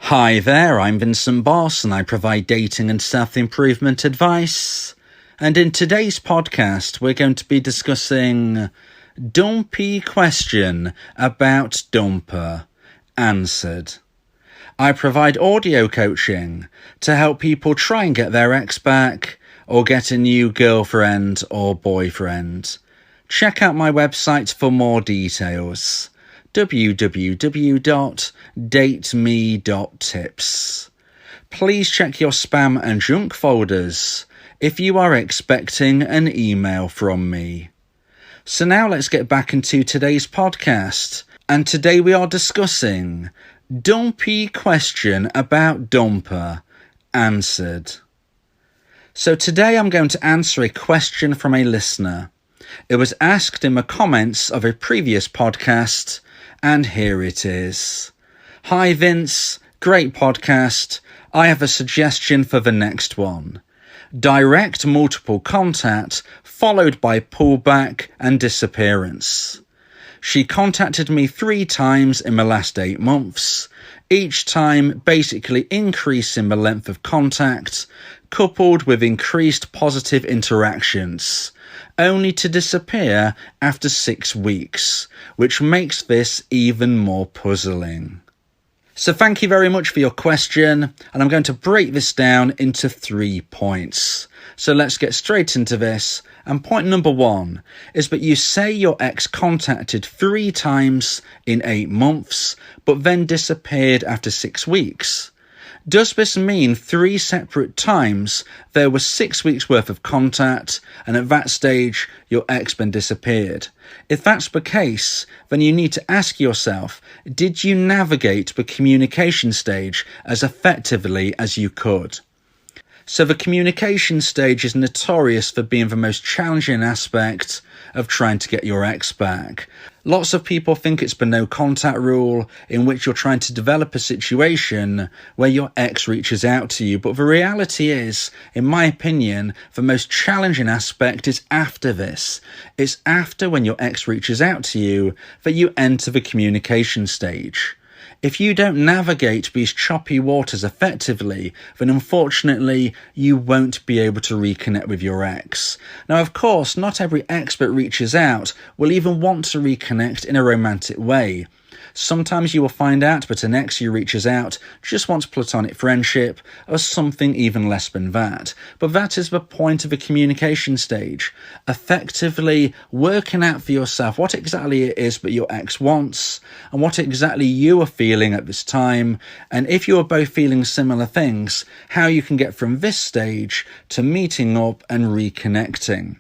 Hi there, I'm Vincent Boss and I provide dating and self-improvement advice. And in today's podcast, we're going to be discussing Dumpee question about dumper answered. I provide audio coaching to help people try and get their ex back or get a new girlfriend or boyfriend. Check out my website for more details. www.dateme.tips. Please check your spam and junk folders if you are expecting an email from me. So now let's get back into today's podcast. And today we are discussing Dumpee question about dumper answered. So today I'm going to answer a question from a listener. It was asked in the comments of a previous podcast, and here it is. Hi Vince, great podcast. I have a suggestion for the next one. Direct multiple contact followed by pullback and disappearance. She contacted me 3 times in the last 8 months, each time basically increasing the length of contact, coupled with increased positive interactions, only to disappear after 6 weeks, which makes this even more puzzling. So thank you very much for your question, and I'm going to break this down into 3 points. So let's get straight into this. And point number 1 is that you say your ex contacted 3 times in 8 months, but then disappeared after 6 weeks. Does this mean 3 separate times there was 6 weeks worth of contact, and at that stage your ex then disappeared? If that's the case, then you need to ask yourself, did you navigate the communication stage as effectively as you could? So the communication stage is notorious for being the most challenging aspect of trying to get your ex back. Lots of people think it's the no contact rule, in which you're trying to develop a situation where your ex reaches out to you. But the reality is, in my opinion, the most challenging aspect is after this. It's after, when your ex reaches out to you, that you enter the communication stage. If you don't navigate these choppy waters effectively, then unfortunately you won't be able to reconnect with your ex. Now, of course, not every ex that reaches out will even want to reconnect in a romantic way. Sometimes you will find out that an ex who reaches out just wants platonic friendship or something even less than that. But that is the point of the communication stage. Effectively working out for yourself what exactly it is that your ex wants and what exactly you are feeling at this time. And if you are both feeling similar things, how you can get from this stage to meeting up and reconnecting.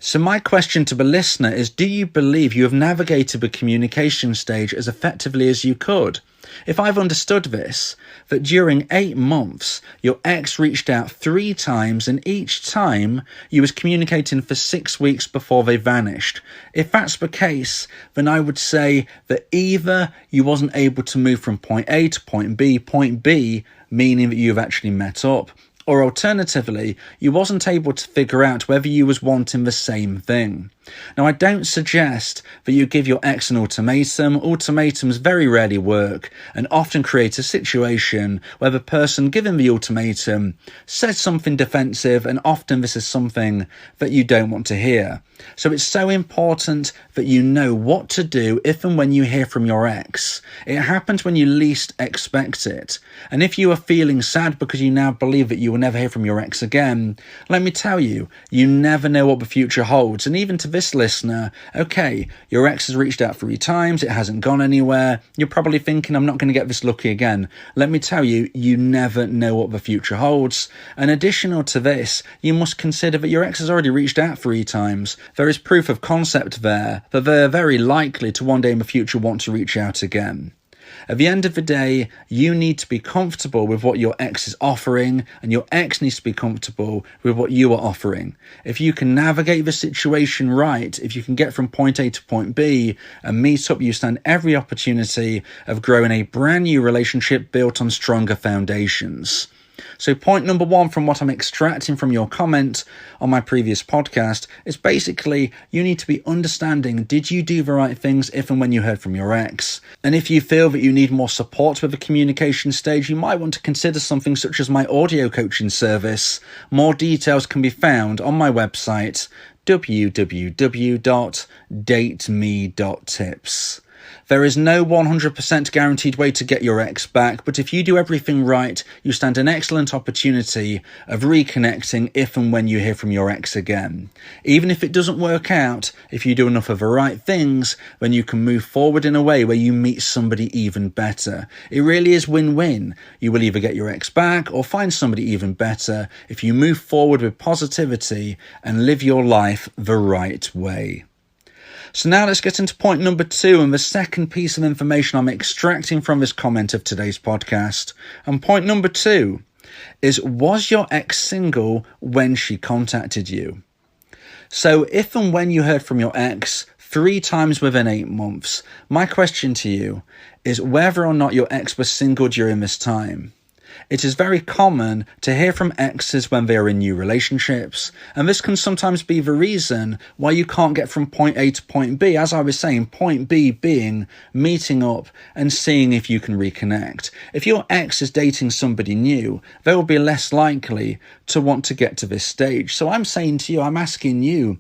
So my question to the listener is, do you believe you have navigated the communication stage as effectively as you could? If I've understood this, that during 8 months, your ex reached out 3 times and each time you was communicating for 6 weeks before they vanished. If that's the case, then I would say that either you wasn't able to move from point A to point B, meaning that you've actually met up, or alternatively, you wasn't able to figure out whether you was wanting the same thing. Now, I don't suggest that you give your ex an ultimatum. Ultimatums very rarely work and often create a situation where the person given the ultimatum says something defensive, and often this is something that you don't want to hear. So it's so important that you know what to do if and when you hear from your ex. It happens when you least expect it. And if you are feeling sad because you now believe that you will never hear from your ex again, let me tell you, you never know what the future holds. And even to this listener, okay, your ex has reached out 3 times, it hasn't gone anywhere. You're probably thinking, I'm not going to get this lucky again. Let me tell you, you never know what the future holds. And additional to this, you must consider that your ex has already reached out 3 times. There is proof of concept there that they're very likely to one day in the future want to reach out again. At the end of the day, you need to be comfortable with what your ex is offering, and your ex needs to be comfortable with what you are offering. If you can navigate the situation right, if you can get from point A to point B and meet up, you stand every opportunity of growing a brand new relationship built on stronger foundations. So point number one from what I'm extracting from your comment on my previous podcast is basically you need to be understanding, did you do the right things if and when you heard from your ex? And if you feel that you need more support with the communication stage, you might want to consider something such as my audio coaching service. More details can be found on my website, www.dateme.tips. There is no 100% guaranteed way to get your ex back, but if you do everything right, you stand an excellent opportunity of reconnecting if and when you hear from your ex again. Even if it doesn't work out, if you do enough of the right things, then you can move forward in a way where you meet somebody even better. It really is win-win. You will either get your ex back or find somebody even better if you move forward with positivity and live your life the right way. So now let's get into point number two and the second piece of information I'm extracting from this comment of today's podcast. And point number two is, was your ex single when she contacted you? So if and when you heard from your ex 3 times within 8 months, my question to you is whether or not your ex was single during this time. It is very common to hear from exes when they are in new relationships, and this can sometimes be the reason why you can't get from point A to point B. As I was saying, point B being meeting up and seeing if you can reconnect. If your ex is dating somebody new, they will be less likely to want to get to this stage. So I'm saying to you, I'm asking you,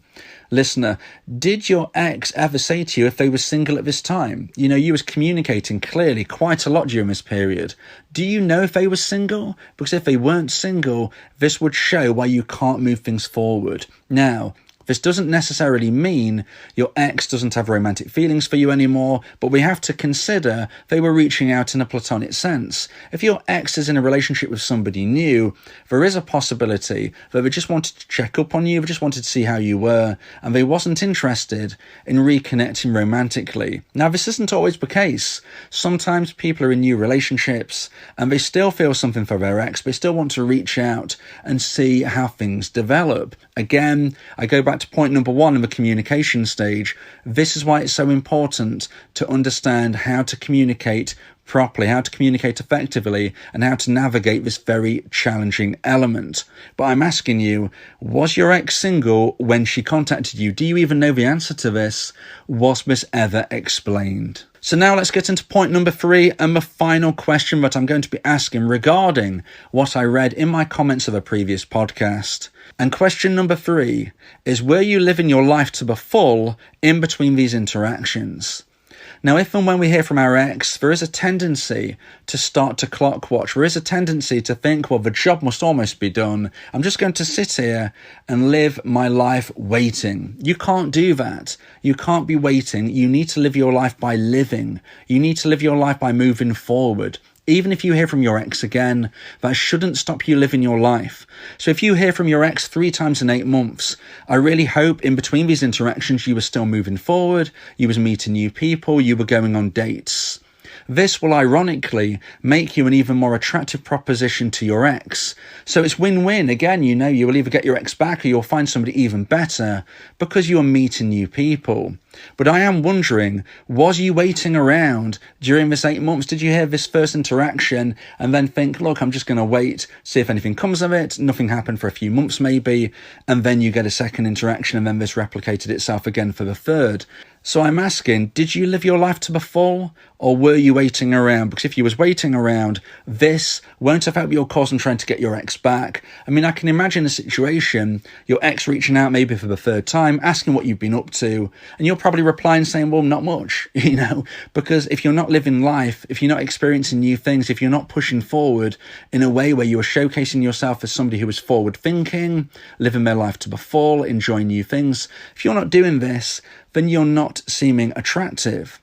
listener, did your ex ever say to you if they were single at this time? You know, you was communicating clearly quite a lot during this period. Do you know if they were single? Because if they weren't single, this would show why you can't move things forward. Now, this doesn't necessarily mean your ex doesn't have romantic feelings for you anymore, but we have to consider they were reaching out in a platonic sense. If your ex is in a relationship with somebody new, there is a possibility that they just wanted to check up on you, they just wanted to see how you were, and they wasn't interested in reconnecting romantically. Now, this isn't always the case. Sometimes people are in new relationships and they still feel something for their ex, they still want to reach out and see how things develop. Again, I go back to point number one in the communication stage. This is why it's so important to understand how to communicate properly, how to communicate effectively, and how to navigate this very challenging element. But I'm asking you, was your ex single when she contacted you? Do you even know the answer to this? Was this ever explained? So now let's get into point number 3 and the final question that I'm going to be asking regarding what I read in my comments of a previous podcast. And question number 3 is, were you living your life to the full in between these interactions? Now, if and when we hear from our ex, there is a tendency to start to clock watch. There is a tendency to think, well, the job must almost be done. I'm just going to sit here and live my life waiting. You can't do that. You can't be waiting. You need to live your life by living. You need to live your life by moving forward. Even if you hear from your ex again, that shouldn't stop you living your life. So if you hear from your ex 3 times in 8 months, I really hope in between these interactions you were still moving forward, you was meeting new people, you were going on dates. This will ironically make you an even more attractive proposition to your ex. So it's win-win. Again, you know, you will either get your ex back or you'll find somebody even better because you are meeting new people. But I am wondering, was you waiting around during this 8 months? Did you hear this first interaction and then think, look, I'm just going to wait, see if anything comes of it? Nothing happened for a few months maybe, and then you get a second interaction and then this replicated itself again for the third. So I'm asking, did you live your life to the full, or were you waiting around? Because if you was waiting around, this won't have helped your cause in trying to get your ex back. I mean, I can imagine a situation, your ex reaching out maybe for the 3rd time, asking what you've been up to, and you're probably replying saying, well, not much, you know, because if you're not living life, if you're not experiencing new things, if you're not pushing forward in a way where you are showcasing yourself as somebody who is forward thinking, living their life to the full, enjoying new things, if you're not doing this, then you're not seeming attractive.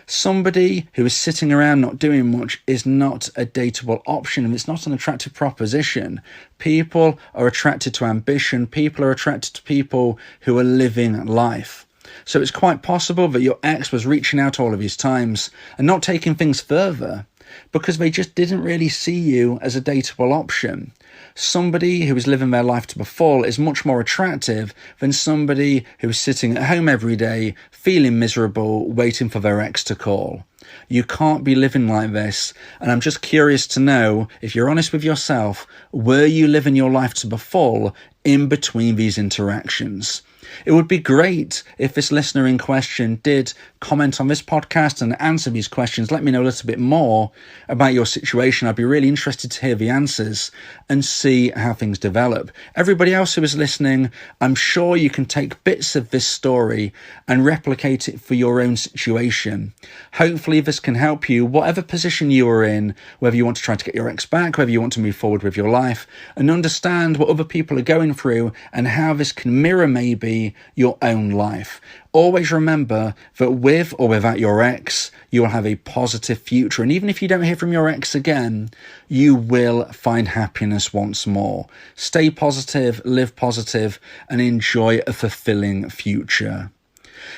Somebody who is sitting around not doing much is not a dateable option, and it's not an attractive proposition. People are attracted to ambition. People are attracted to people who are living life. So it's quite possible that your ex was reaching out all of these times and not taking things further because they just didn't really see you as a dateable option. Somebody who is living their life to the full is much more attractive than somebody who is sitting at home every day, feeling miserable, waiting for their ex to call. You can't be living like this. And I'm just curious to know, if you're honest with yourself, were you living your life to the full in between these interactions? It would be great if this listener in question did comment on this podcast and answer these questions. Let me know a little bit more about your situation. I'd be really interested to hear the answers and see how things develop. Everybody else who is listening, I'm sure you can take bits of this story and replicate it for your own situation. Hopefully this can help you, whatever position you are in, whether you want to try to get your ex back, whether you want to move forward with your life, and understand what other people are going through and how this can mirror maybe your own life. Always remember that with or without your ex, you will have a positive future. And even if you don't hear from your ex again, you will find happiness once more. Stay positive, live positive, and enjoy a fulfilling future.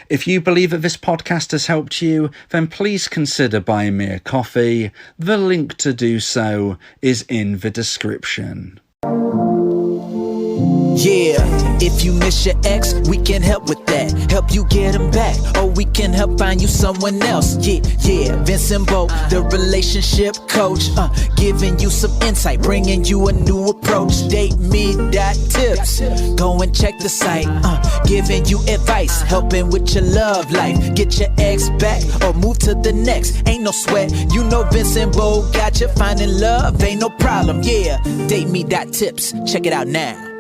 If you believe that this podcast has helped you, then please consider buying me a coffee. The link to do so is in the description. Yeah, if you miss your ex, we can help with that. Help you get him back, or we can help find you someone else. Yeah, Vincent Bo, the relationship coach, giving you some insight, bringing you a new approach. DateMe.tips, go and check the site, giving you advice, helping with your love life. Get your ex back, or move to the next. Ain't no sweat, you know Vincent Bo got you. Finding love ain't no problem. Yeah, DateMe.tips, check it out now.